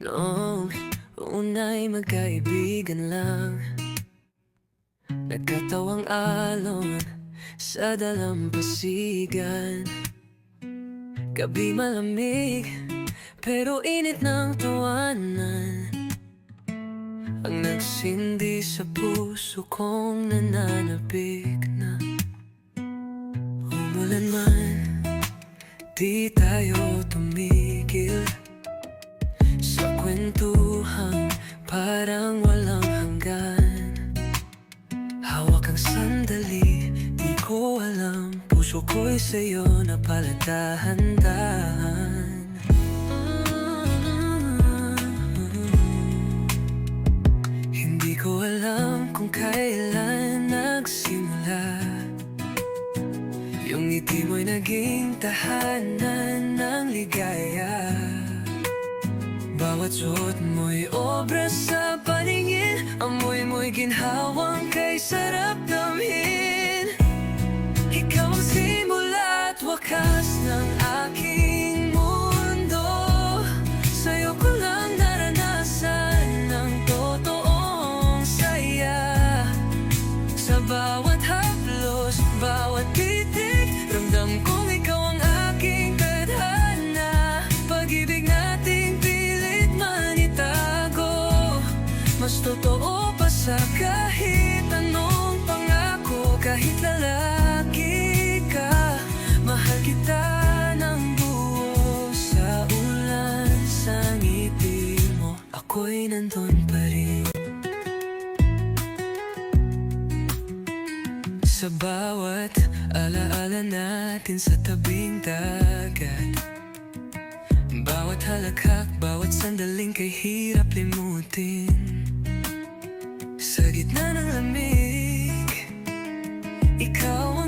Noong una'y magkaibigan lang, nagkatawang alon sa dalampasigan. Gabi malamig, pero init ng tawanan ang nagsindi sa puso kong nananabik na. Umulan man, di tayo tumigil sa kwentuhan parang walang hanggan. Hawak ang sandali, di ko alam, puso ko'y sa'yo napaladahan-dahan. Hindi ko alam kung kailan nagsimula, yung ngiti mo'y naging tahanan ng ligaya. Bawat suot mo'y obra sa paningin, amoy mo'y ginhawang kay sarap damhin. Ikaw ang simula at wakas ng aking mundo, sa'yo ko lang naranasan ng totoong saya. Sa bawat haplos, bawat titik, ramdam kong ikaw ang aking tadhana. Pag-ibig nating pilit man itago, mas totoo pa sa kahit anong pangako. Kahit lalaki ka, mahal kita ng buo. Sa ulan, sa ngiti mo, ako'y nandun pa rin. Sa bawat alaala natin sa tabing dagat, bawat halakhak, bawat sandaling kay hirap limutin. Sa gitna ng lamig, ikaw